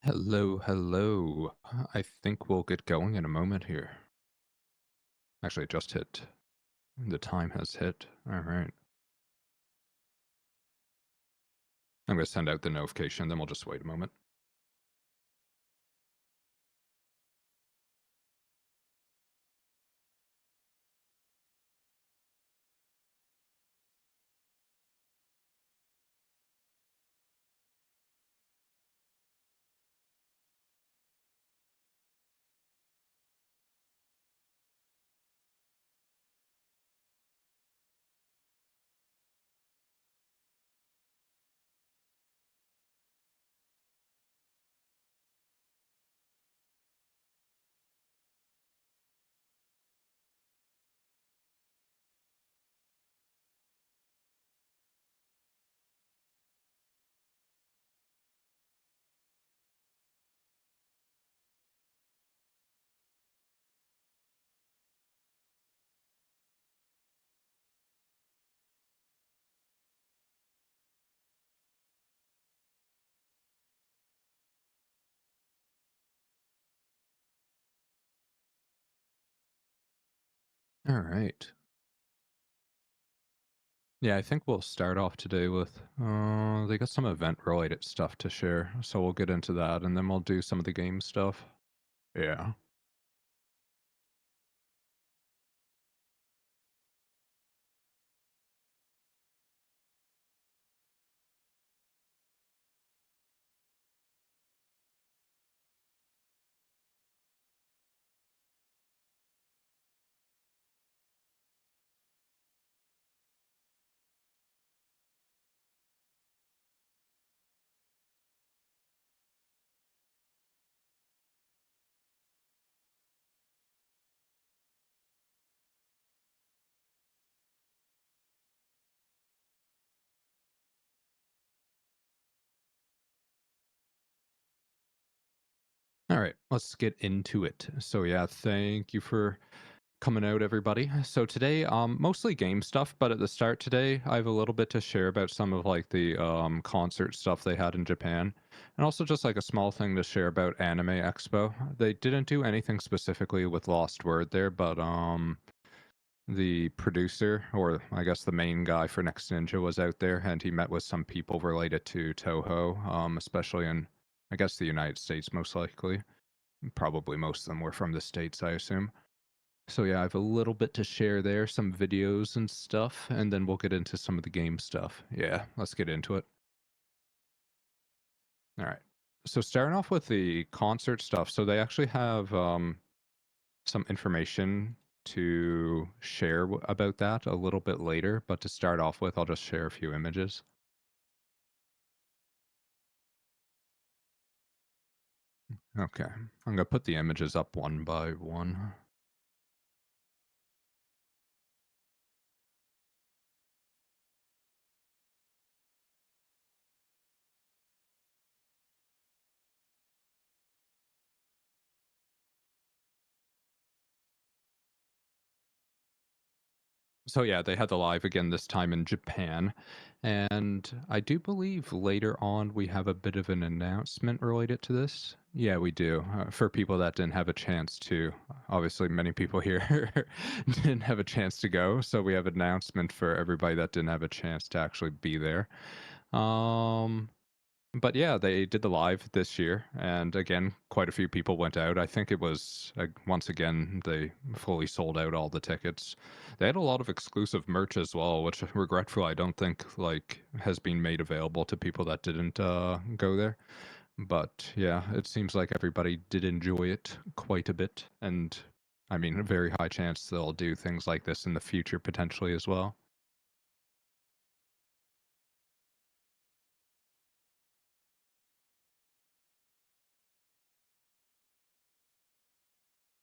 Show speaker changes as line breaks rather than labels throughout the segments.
Hello, hello. I think we'll get going in a moment here. Actually, it just hit. The time has hit. All right. I'm going to send out the notification, then we'll just wait a moment. All right. Yeah, I think we'll start off today with they got some event related stuff to share. So we'll get into that and then we'll do some of the game stuff. Yeah. All right, let's get into it. So yeah, thank you for coming out, everybody. So today, mostly game stuff, but at the start today, I have a little bit to share about some of like the concert stuff they had in Japan, and also just like a small thing to share about Anime Expo. They didn't do anything specifically with Lost Word there, but the producer, or I guess the main guy for Next Ninja, was out there, and he met with some people related to Touhou, especially in I guess the United States, most likely. Probably most of them were from the States, I assume. So yeah, I have a little bit to share there, some videos and stuff, and then we'll get into some of the game stuff. Yeah, let's get into it. All right. So starting off with the concert stuff, so they actually have some information to share about that a little bit later. But to start off with, I'll just share a few images. Okay, I'm gonna put the images up one by one. So yeah, they had the live again this time in Japan, and I do believe later on we have a bit of an announcement related to this. Yeah, we do. For people that didn't have a chance to, obviously many people here didn't have a chance to go, so we have an announcement for everybody that didn't have a chance to actually be there. Um, but yeah, they did the live this year, and again, quite a few people went out. I think it was once again they fully sold out all the tickets. They had a lot of exclusive merch as well, which regretfully I don't think like has been made available to people that didn't go there. But yeah, it seems like everybody did enjoy it quite a bit, and I mean, a very high chance they'll do things like this in the future potentially as well.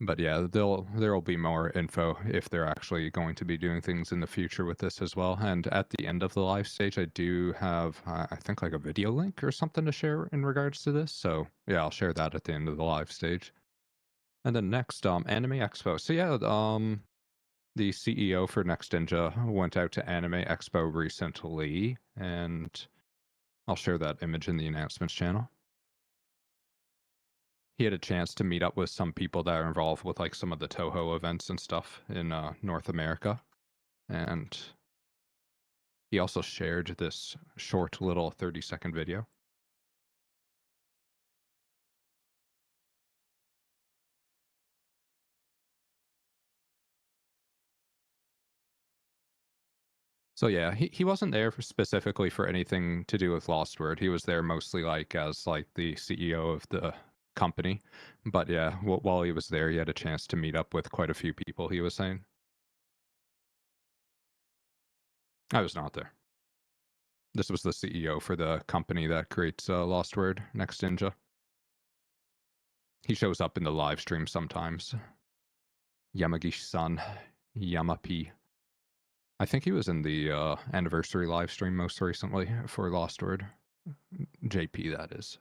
But yeah, there'll be more info if they're actually going to be doing things in the future with this as well. And at the end of the live stage, I do have I think like a video link or something to share in regards to this. So yeah, I'll share that at the end of the live stage. And then next, Anime Expo. So yeah, the CEO for Next Ninja went out to Anime Expo recently, and I'll share that image in the announcements channel. he had a chance to meet up with some people that are involved with like some of the Touhou events and stuff in North America, and he also shared this short little 30-second video. So yeah, he wasn't there specifically for anything to do with LostWord. He was there mostly like as like the CEO of the company. But yeah, while he was there, he had a chance to meet up with quite a few people. He was saying, I was not there. This was the CEO for the company that creates LostWord, Next Ninja. He shows up in the live stream sometimes. Yamagishi-san, Yamapi. I think he was in the anniversary live stream most recently for LostWord. JP, that is.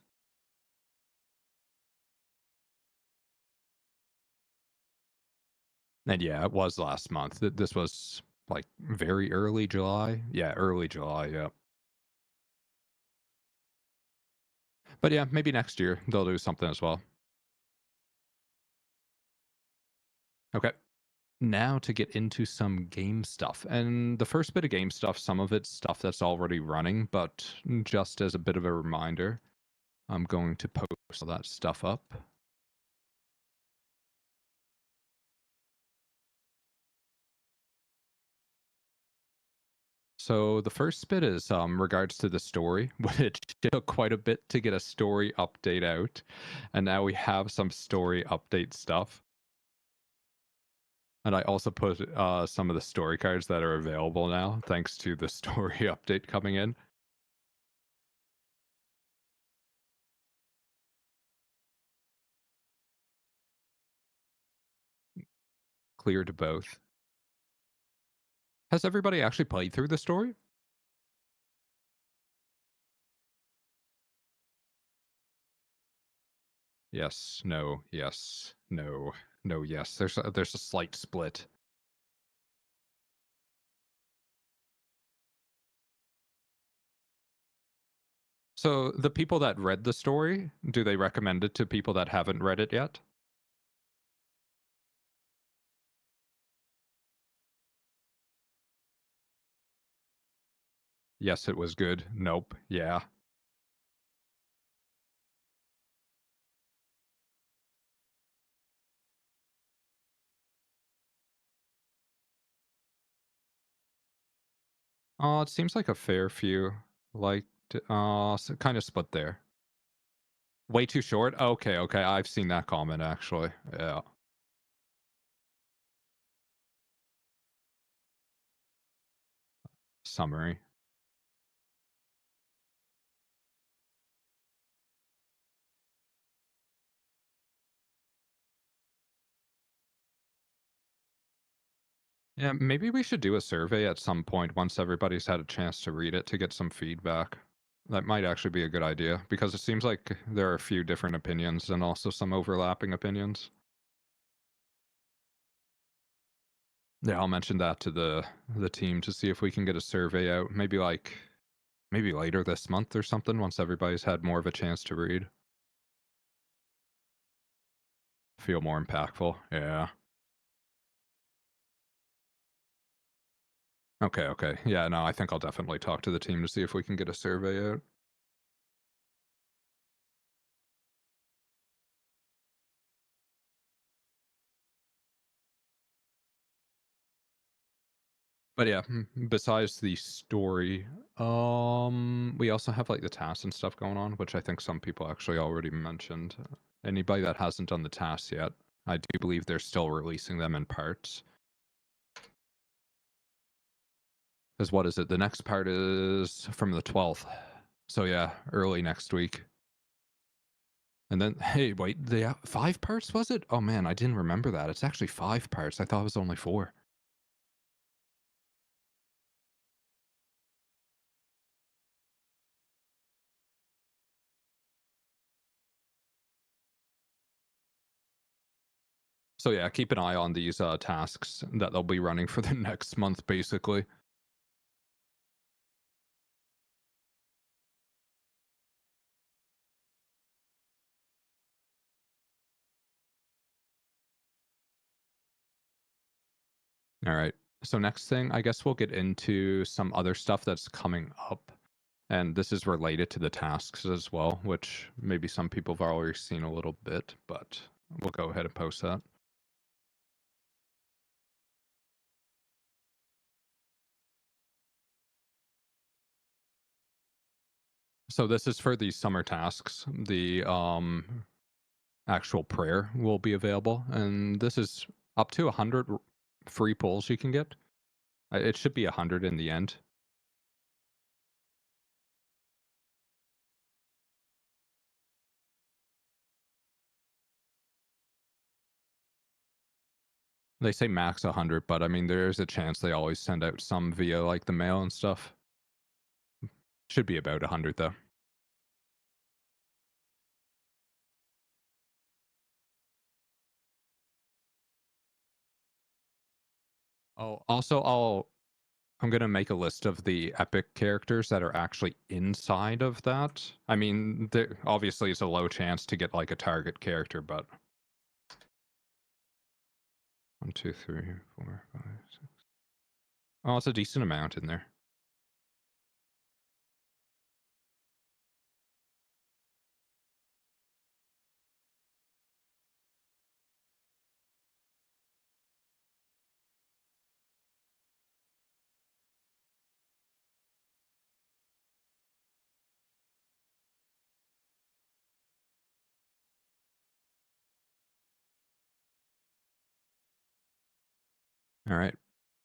And yeah, it was last month. This was like very early July. Yeah, early July. Yeah. But yeah, maybe next year they'll do something as well. Okay. Now to get into some game stuff. And the first bit of game stuff, some of it's stuff that's already running, but just as a bit of a reminder, I'm going to post all that stuff up. So the first bit is regards to the story, which took quite a bit to get a story update out, and now we have some story update stuff. And I also put some of the story cards that are available now, thanks to the story update coming in. Clear to both. Has everybody actually played through the story? Yes, no, yes, no, no, yes. There's a slight split. So the people that read the story, do they recommend it to people that haven't read it yet? Yes, it was good. Nope. Yeah. Oh, it seems like a fair few liked kind of split there. Way too short? Okay, okay. I've seen that comment actually. Yeah. Summary. Yeah, maybe we should do a survey at some point once everybody's had a chance to read it to get some feedback. That might actually be a good idea because it seems like there are a few different opinions and also some overlapping opinions. Yeah, I'll mention that to the team to see if we can get a survey out. Maybe later this month or something once everybody's had more of a chance to read. Feel more impactful. Yeah. Okay, okay. Yeah, no, I think I'll definitely talk to the team to see if we can get a survey out. But yeah, besides the story, we also have like the tasks and stuff going on, which I think some people actually already mentioned. Anybody that hasn't done the tasks yet, I do believe they're still releasing them in parts. Because what is it? The next part is from the 12th. So yeah, early next week. And then, hey, wait, the 5 parts was it? Oh man, I didn't remember that. It's actually 5 parts. I thought it was only 4. So yeah, keep an eye on these tasks that they'll be running for the next month, basically. All right. So next thing, I guess we'll get into some other stuff that's coming up. And this is related to the tasks as well, which maybe some people have already seen a little bit, but we'll go ahead and post that. So this is for the summer tasks. The actual prayer will be available, and this is up to 100 free pulls you can get. It should be 100 in the end. They say max 100, but I mean, there's a chance they always send out some via like the mail and stuff. Should be about 100 though. Oh, also, I'm gonna make a list of the epic characters that are actually inside of that. I mean, there obviously it's a low chance to get like a target character, but 1, 2, 3, 4, 5, 6. Oh, it's a decent amount in there. All right.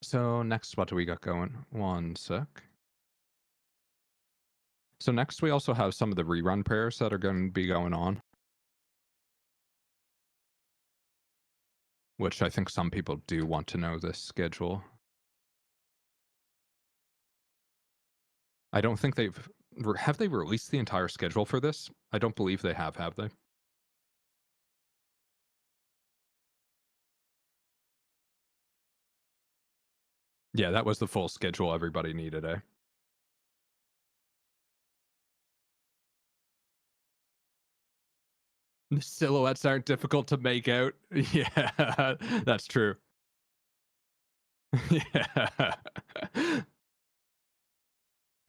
So next, what do we got going? One sec. So next, we also have some of the rerun prayers that are going to be going on, which I think some people do want to know this schedule. I don't think have they released the entire schedule for this? I don't believe they have they? Yeah, that was the full schedule everybody needed, eh? The silhouettes aren't difficult to make out. Yeah, that's true. Yeah.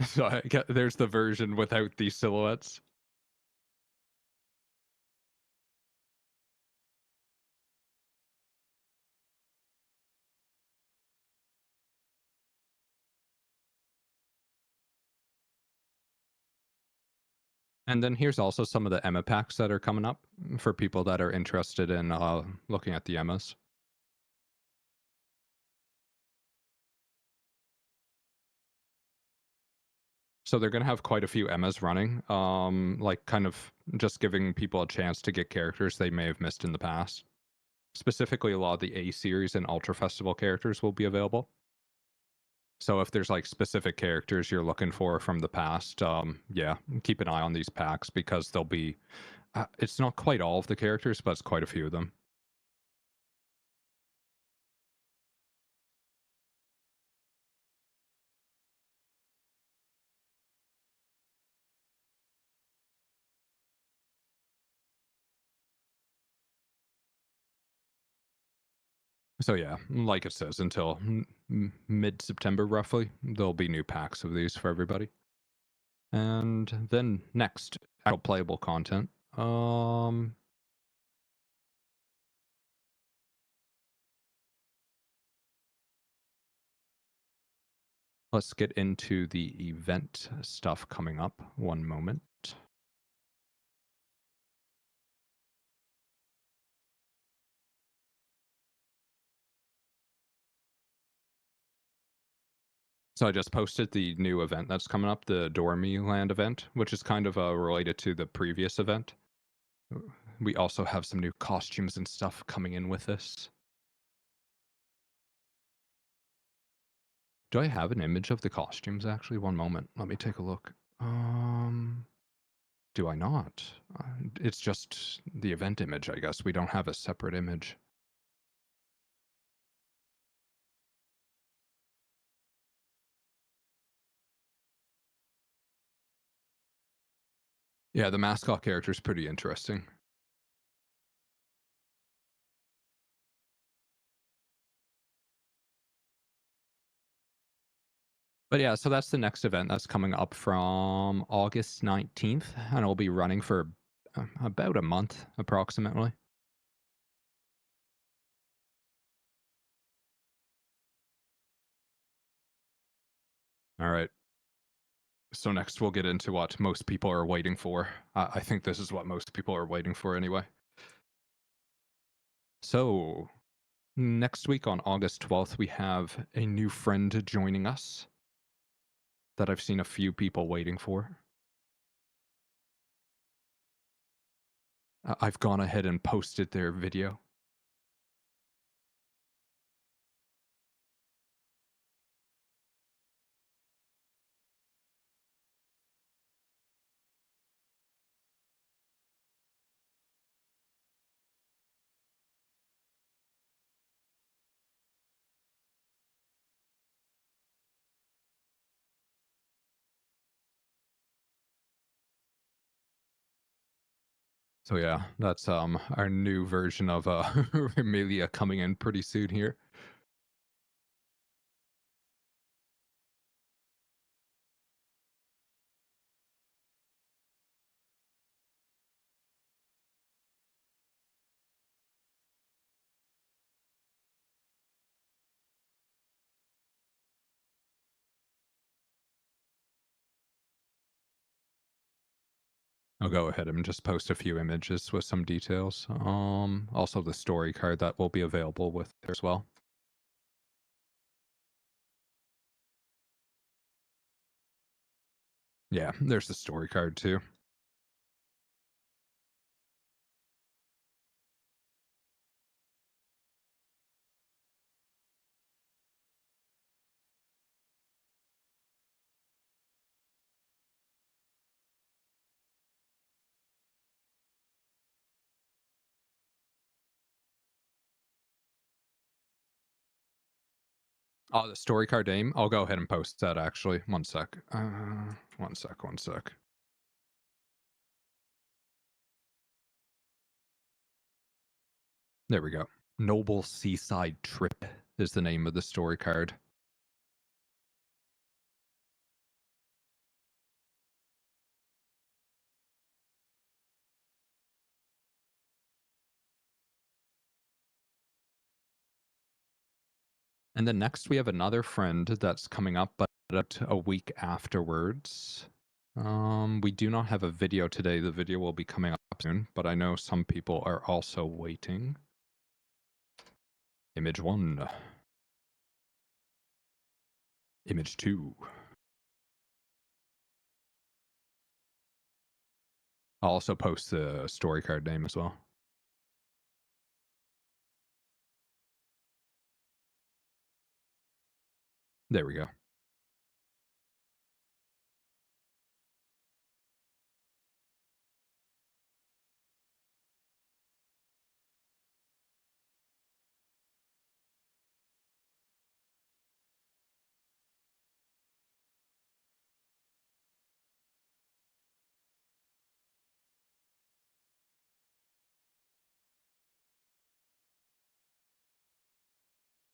So there's the version without these silhouettes. And then here's also some of the EMA packs that are coming up for people that are interested in looking at the EMAs. So they're going to have quite a few EMAs running, like kind of just giving people a chance to get characters they may have missed in the past. Specifically, a lot of the A series and Ultra Festival characters will be available. So if there's like specific characters you're looking for from the past, yeah, keep an eye on these packs because they'll be. It's not quite all of the characters, but it's quite a few of them. So yeah, like it says, until mid September roughly, there'll be new packs of these for everybody. And then next, actual playable content. Let's get into the event stuff coming up. One moment. So I just posted the new event that's coming up, the Dormy Land event, which is kind of related to the previous event. We also have some new costumes and stuff coming in with this. Do I have an image of the costumes actually? One moment. Let me take a look. Do I not? It's just the event image, I guess. We don't have a separate image. Yeah, the mascot character is pretty interesting. But yeah, so that's the next event that's coming up from August 19th, and it'll be running for about a month approximately. All right. So next we'll get into what most people are waiting for. I think this is what most people are waiting for anyway. So next week on August 12th, we have a new friend joining us that I've seen a few people waiting for. I've gone ahead and posted their video. So yeah, that's our new version of Amelia coming in pretty soon here. I'll go ahead and just post a few images with some details. Also the story card that will be available with there as well. Yeah, there's the story card too. Oh, the story card name. I'll go ahead and post that actually. One sec. One sec. One sec. There we go. Noble Seaside Trip is the name of the story card. And then next we have another friend that's coming up, but a week afterwards. We do not have a video today. The video will be coming up soon, but I know some people are also waiting. Image 1. Image 2. I'll also post the story card name as well. There we go.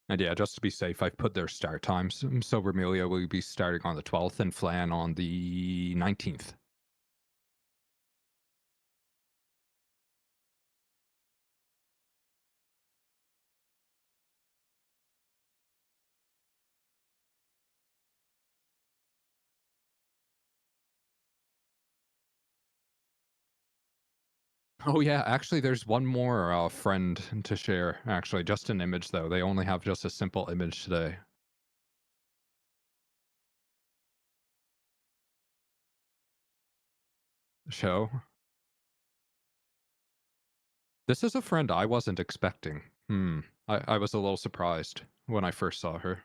And yeah, just to be safe, I've put their start times. So Vermilia will be starting on the 12th and Flan on the 19th. Oh yeah, actually there's one more friend to share. Actually, just an image though. They only have just a simple image today. Show. This is a friend I wasn't expecting. I was a little surprised when I first saw her.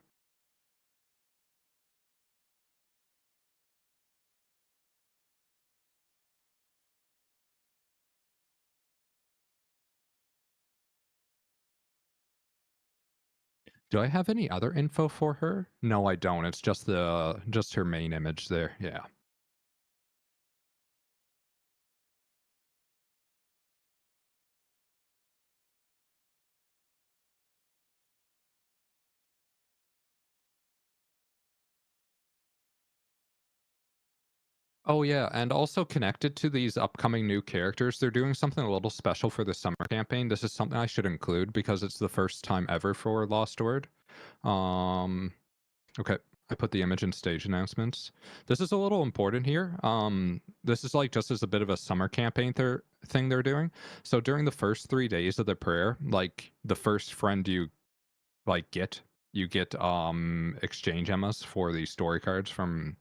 Do I have any other info for her? No, I don't. It's just her main image there. Yeah. Oh yeah, and also connected to these upcoming new characters, they're doing something a little special for the summer campaign. This is something I should include because it's the first time ever for LostWord. Um, okay, I put the image in stage announcements. This is a little important here. This is like just as a bit of a summer campaign thing they're doing. So during the first 3 days of the prayer, like the first friend you you get exchange emmas for the story cards from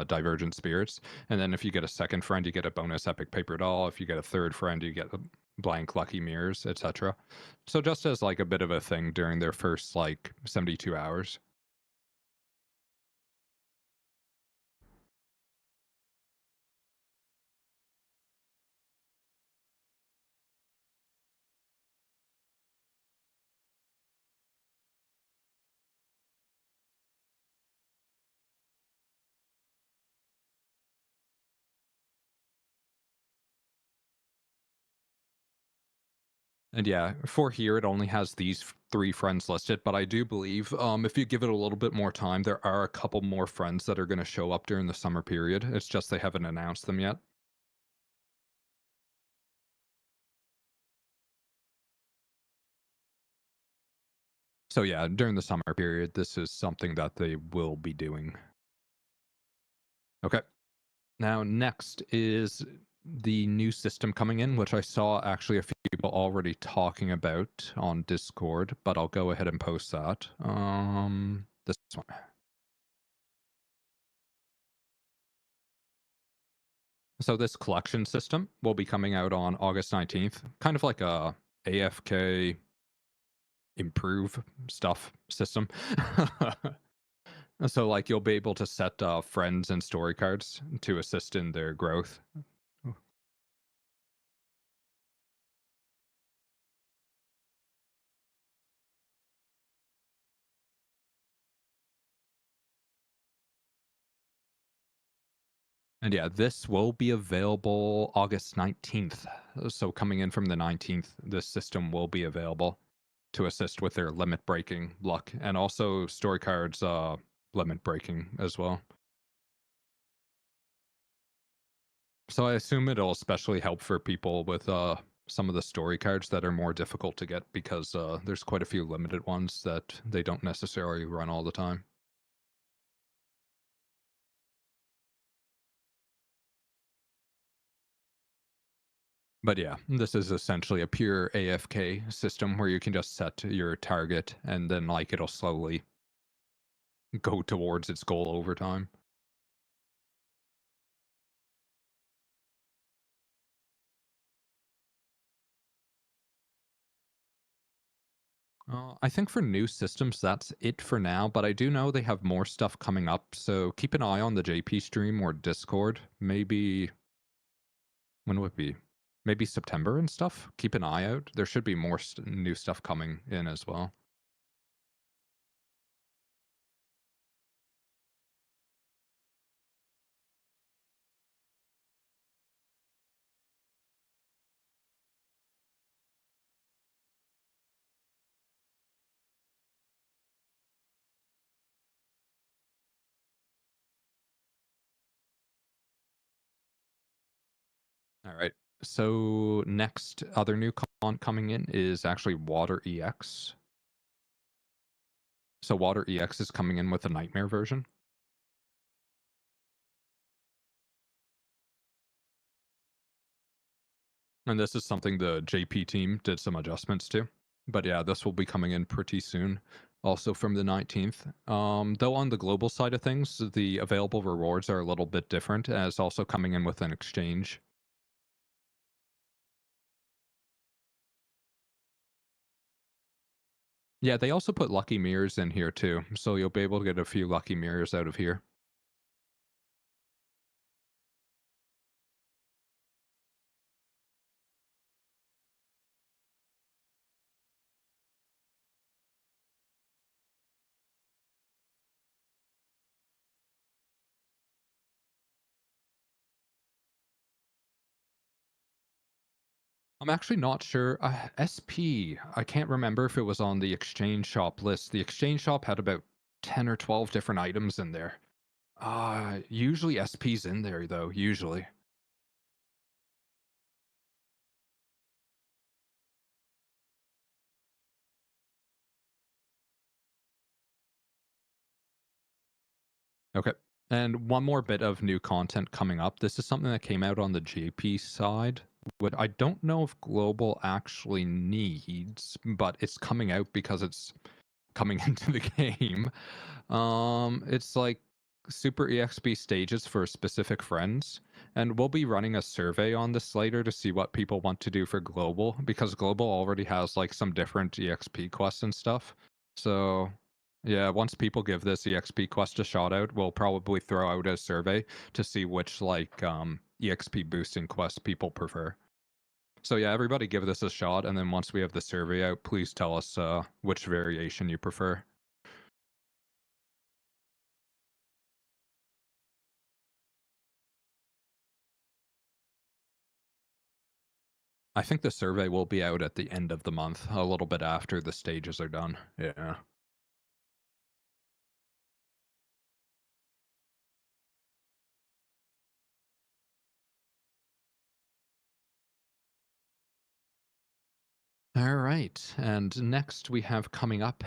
Divergent Spirits. And then if you get a second friend, you get a bonus epic paper doll. If you get a third friend, you get a blank lucky mirrors, etc. So just as like a bit of a thing during their first like 72 hours. And yeah, for here it only has these three friends listed, but I do believe if you give it a little bit more time, there are a couple more friends that are going to show up during the summer period. It's just they haven't announced them yet. So yeah, during the summer period, this is something that they will be doing. Okay. Now, next is the new system coming in, which I saw actually a few people already talking about on Discord, but I'll go ahead and post that. This one. So this collection system will be coming out on August 19th, kind of like a AFK improve stuff system. So like you'll be able to set friends and story cards to assist in their growth. And yeah, this will be available August 19th. So coming in from the 19th, this system will be available to assist with their limit breaking luck and also story cards limit breaking as well. So I assume it'll especially help for people with some of the story cards that are more difficult to get because there's quite a few limited ones that they don't necessarily run all the time. But yeah, this is essentially a pure AFK system where you can just set your target and then like it'll slowly go towards its goal over time. I think for new systems, that's it for now, but I do know they have more stuff coming up, so keep an eye on the JP stream or Discord. Maybe, when would it be? Maybe September and stuff? Keep an eye out. There should be more new stuff coming in as well. All right. So next, other new con coming in is actually Water EX. So Water EX is coming in with a Nightmare version. And this is something the JP team did some adjustments to. But yeah, this will be coming in pretty soon. Also from the 19th. Though on the global side of things, the available rewards are a little bit different as also coming in with an exchange. Yeah, they also put lucky mirrors in here too. So you'll be able to get a few lucky mirrors out of here. I'm actually not sure. SP, I can't remember if it was on the exchange shop list. The exchange shop had about 10 or 12 different items in there. Usually SP's in there though, usually. Okay. And one more bit of new content coming up. This is something that came out on the JP side. What I don't know if Global actually needs, but it's coming out because it's coming into the game. It's like super EXP stages for specific friends, and we'll be running a survey on this later to see what people want to do for Global, because Global already has like some different EXP quests and stuff. So yeah, once people give this EXP quest a shout out, we'll probably throw out a survey to see which like EXP boosting quests people prefer. So yeah, everybody give this a shot, and then once we have the survey out, please tell us which variation you prefer. I think the survey will be out at the end of the month, a little bit after the stages are done. Yeah. All right. And next we have coming up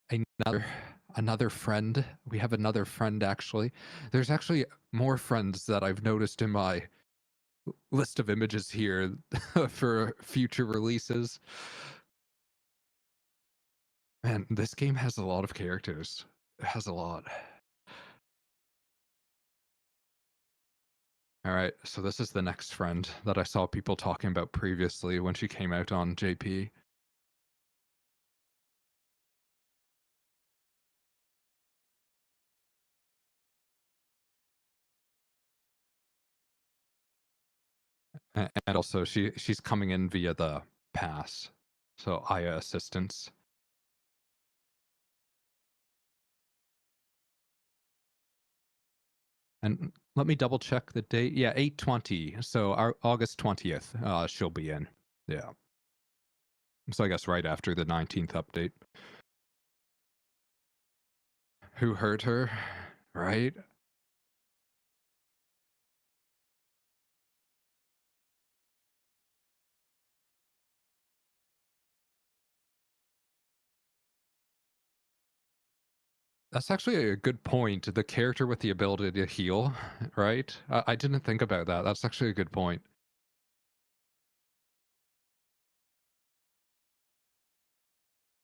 another another friend. We have another friend actually. There's actually more friends that I've noticed in my list of images here for future releases. Man, this game has a lot of characters. It has a lot. All right, so this is the next friend that I saw people talking about previously when she came out on JP. And also she's coming in via the pass, so Aya assistance. And let me double check the date. Yeah, 8/20. So our August 20th, she'll be in. Yeah. So I guess right after the 19th update. Who hurt her? Right? That's actually a good point. The character with the ability to heal, right? I didn't think about that. That's actually a good point.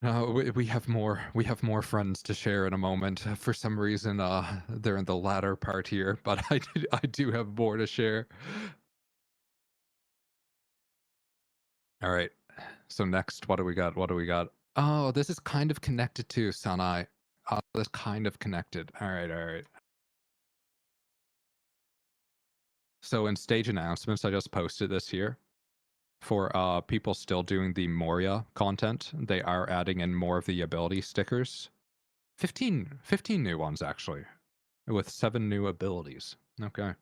We have more friends to share in a moment. For some reason, they're in the latter part here, but I do have more to share. All right. So next, what do we got? What do we got? Oh, this is kind of connected to Sanai. This kind of connected. All right, all right. So in stage announcements, I just posted this here for people still doing the Moriya content. They are adding in more of the ability stickers. 15 new ones actually, with 7 new abilities. Okay.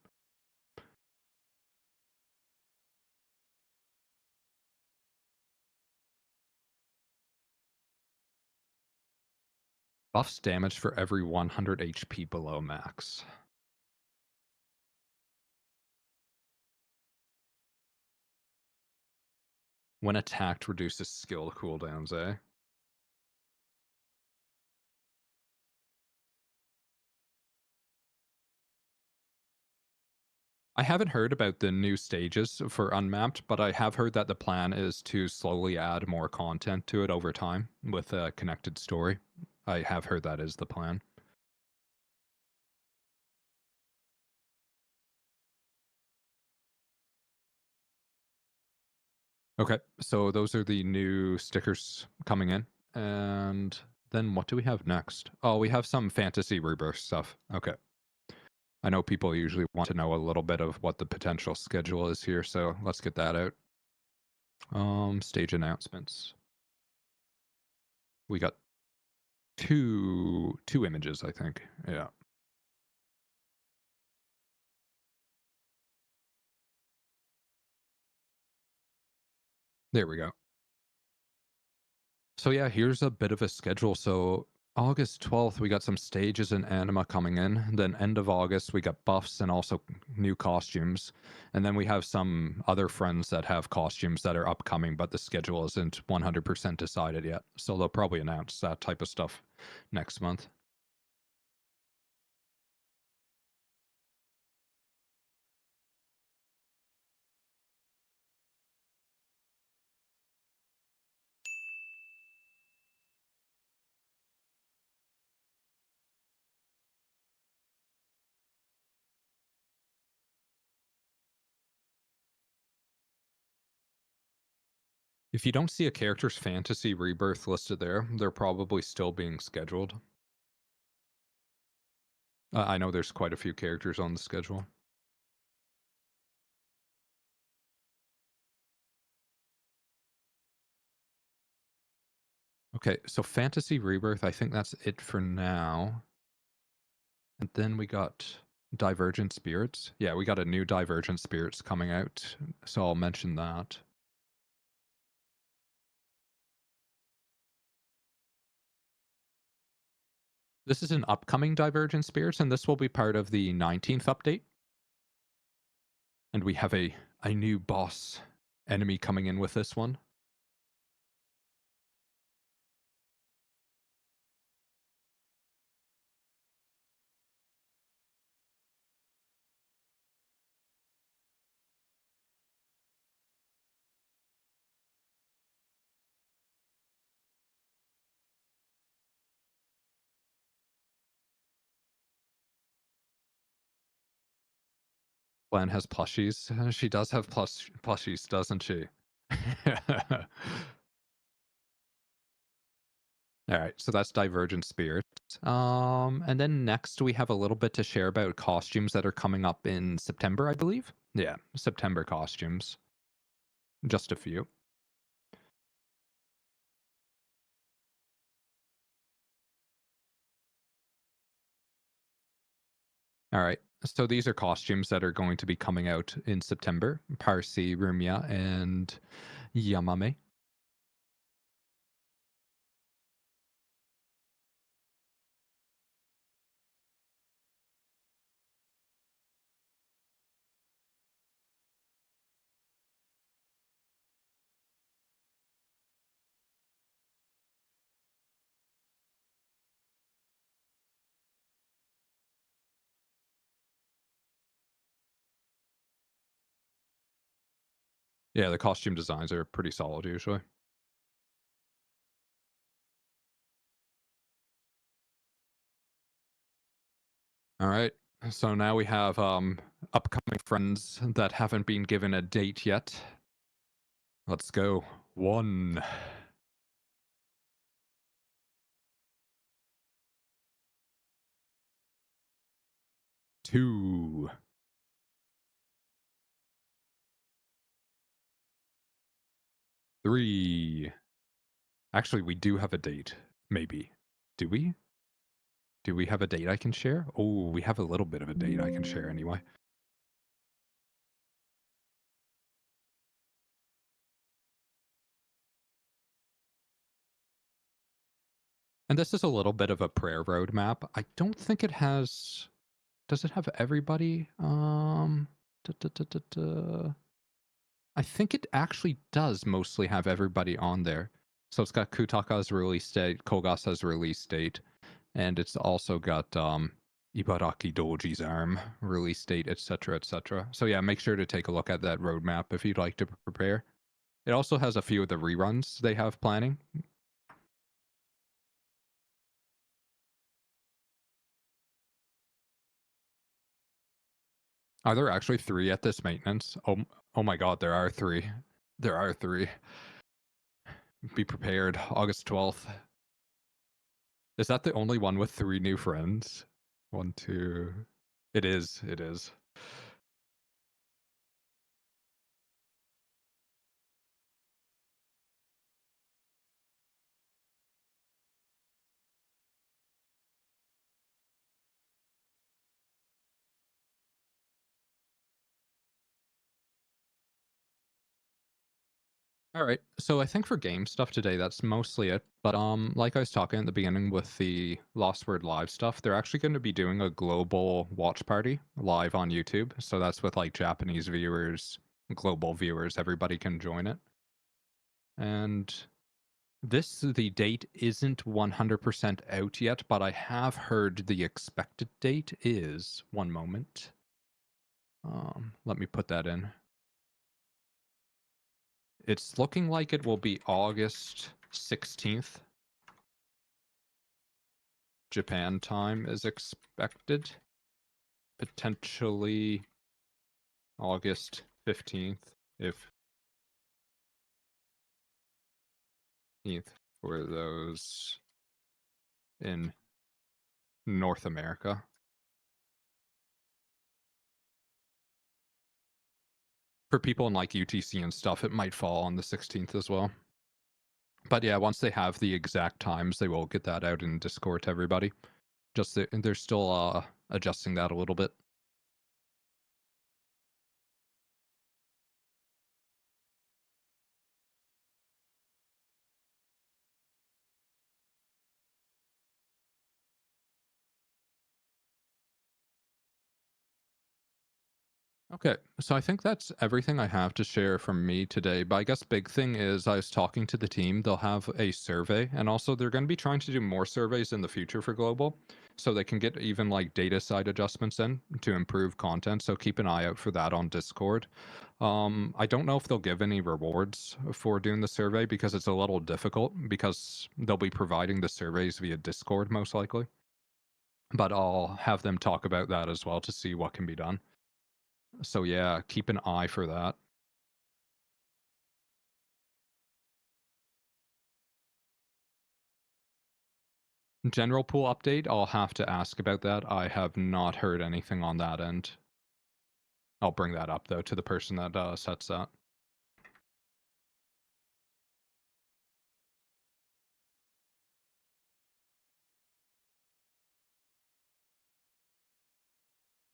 Buffs damage for every 100 HP below max. When attacked, reduces skill cooldowns, eh? I haven't heard about the new stages for Unmapped, but I have heard that the plan is to slowly add more content to it over time with a connected story. I have heard that is the plan. Okay, so those are the new stickers coming in. And then what do we have next? Oh, we have some fantasy rebirth stuff. Okay. I know people usually want to know a little bit of what the potential schedule is here, so let's get that out. Stage announcements. We got two images, I think. Yeah. There we go. So yeah, here's a bit of a schedule. So August 12th, we got some stages and anima coming in. Then end of August, we got buffs and also new costumes. And then we have some other friends that have costumes that are upcoming, but the schedule isn't 100% decided yet. So they'll probably announce that type of stuff next month. If you don't see a character's fantasy rebirth listed there, they're probably still being scheduled. I know there's quite a few characters on the schedule. Okay, so Fantasy Rebirth, I think that's it for now. And then we got Divergent Spirits. Yeah, we got a new Divergent Spirits coming out, so I'll mention that. This is an upcoming Divergent Spirits, and this will be part of the 19th update. And we have a new boss enemy coming in with this one. Lan has plushies. She does have plushies, doesn't she? All right, so that's Divergent Spirits. And then next we have a little bit to share about costumes that are coming up in September, I believe. Yeah, September costumes. Just a few. All right. So these are costumes that are going to be coming out in September. Parsi, Rumia, and Yamame. Yeah, the costume designs are pretty solid usually. All right. So now we have upcoming friends that haven't been given a date yet. Let's go. 1, 2, 3. Actually, we do have a date. Maybe. Do we? Do we have a date I can share? Oh, we have a little bit of a date I can share anyway. And this is a little bit of a prayer roadmap. I don't think it has. Does it have everybody? Da, da, da, da, da. I think it actually does mostly have everybody on there. So it's got Kutaka's release date, Kogasa's release date, and it's also got Ibaraki Doji's arm release date, etc., etc. So yeah, make sure to take a look at that roadmap if you'd like to prepare. It also has a few of the reruns they have planning. Are there actually 3 at this maintenance? Oh my god, there are 3. There are 3. Be prepared. August 12th. Is that the only one with 3 new friends? 1, 2. It is. It is. All right. So I think for game stuff today, that's mostly it. But like I was talking at the beginning with the Lost Word Live stuff, they're actually going to be doing a global watch party live on YouTube. So that's with like Japanese viewers, global viewers, everybody can join it. And the date isn't 100% out yet, but I have heard the expected date is one moment. Let me put that in. It's looking like it will be August 16th. Japan time is expected. Potentially August 15th, if for those in North America. For people in like UTC and stuff, it might fall on the 16th as well. But yeah, once they have the exact times, they will get that out in Discord to everybody. Just they're still adjusting that a little bit. Okay, so I think that's everything I have to share from me today. But I guess big thing is I was talking to the team. They'll have a survey, and also they're going to be trying to do more surveys in the future for global, so they can get even like data side adjustments in to improve content. So keep an eye out for that on Discord. I don't know if they'll give any rewards for doing the survey because it's a little difficult because they'll be providing the surveys via Discord most likely. But I'll have them talk about that as well to see what can be done. So yeah, keep an eye for that. General pool update, I'll have to ask about that. I have not heard anything on that end. I'll bring that up though to the person that sets that.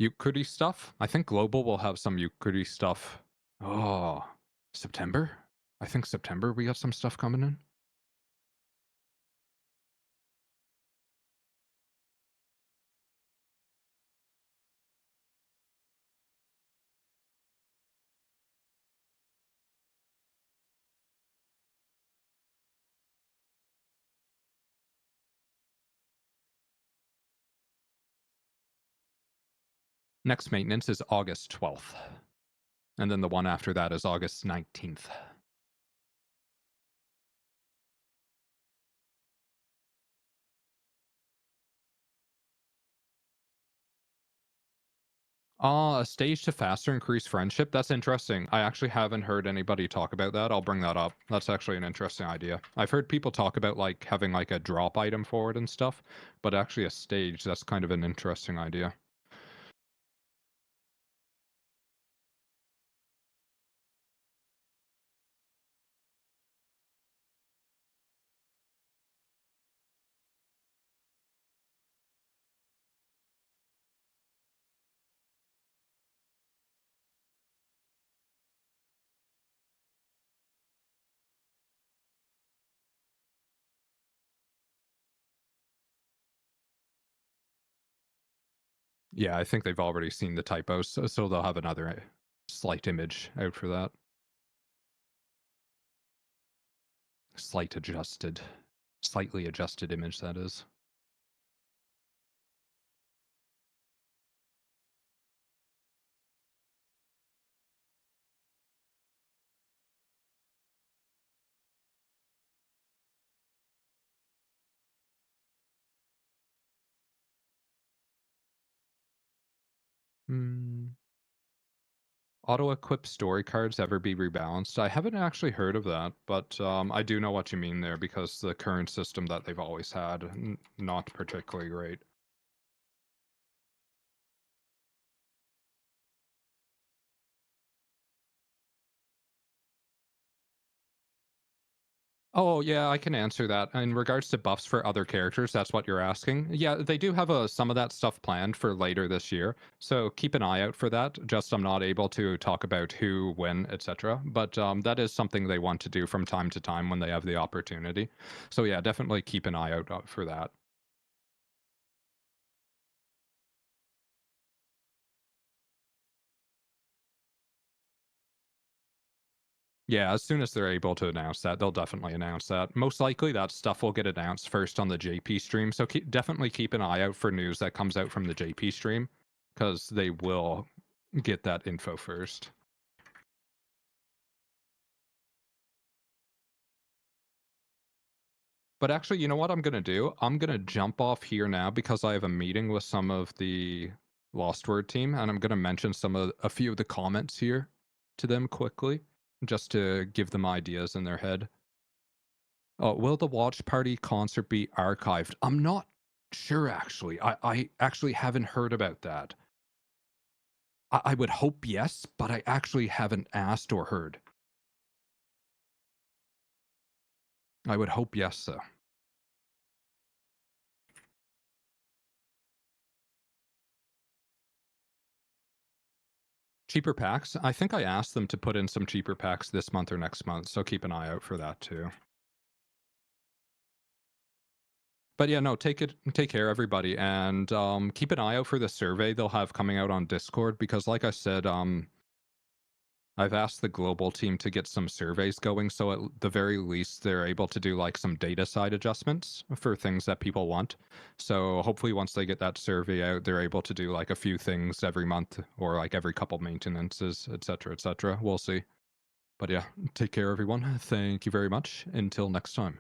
Yukuri stuff? I think global will have some Yukuri stuff. Oh, September? I think September we got some stuff coming in. Next maintenance is August 12th. And then the one after that is August 19th. A stage to faster increase friendship. That's interesting. I actually haven't heard anybody talk about that. I'll bring that up. That's actually an interesting idea. I've heard people talk about like having like a drop item for it and stuff, but actually a stage, that's kind of an interesting idea. Yeah, I think they've already seen the typos, so they'll have another slight image out for that. Slightly adjusted image, that is. Hmm. Auto-equip story cards ever be rebalanced? I haven't actually heard of that, but I do know what you mean there because the current system that they've always had, not particularly great. Oh, yeah, I can answer that. In regards to buffs for other characters, that's what you're asking. Yeah, they do have some of that stuff planned for later this year, so keep an eye out for that. Just I'm not able to talk about who, when, etc. But that is something they want to do from time to time when they have the opportunity. So yeah, definitely keep an eye out for that. Yeah, as soon as they're able to announce that, they'll definitely announce that. Most likely, that stuff will get announced first on the JP stream. So definitely keep an eye out for news that comes out from the JP stream, because they will get that info first. But actually, you know what I'm gonna do? I'm gonna jump off here now because I have a meeting with some of the Lost Word team, and I'm gonna mention a few of the comments here to them quickly, just to give them ideas in their head. Oh, will the watch party concert be archived? I'm not sure actually. I actually haven't heard about that. I would hope yes, but I actually haven't asked or heard. I would hope yes, though. Cheaper packs. I think I asked them to put in some cheaper packs this month or next month, so keep an eye out for that too. But yeah, no, take care, everybody, and keep an eye out for the survey they'll have coming out on Discord because, like I said, I've asked the global team to get some surveys going, so at the very least, they're able to do like some data side adjustments for things that people want. So hopefully, once they get that survey out, they're able to do like a few things every month or like every couple maintenances, etc., etc. We'll see. But yeah, take care, everyone. Thank you very much. Until next time.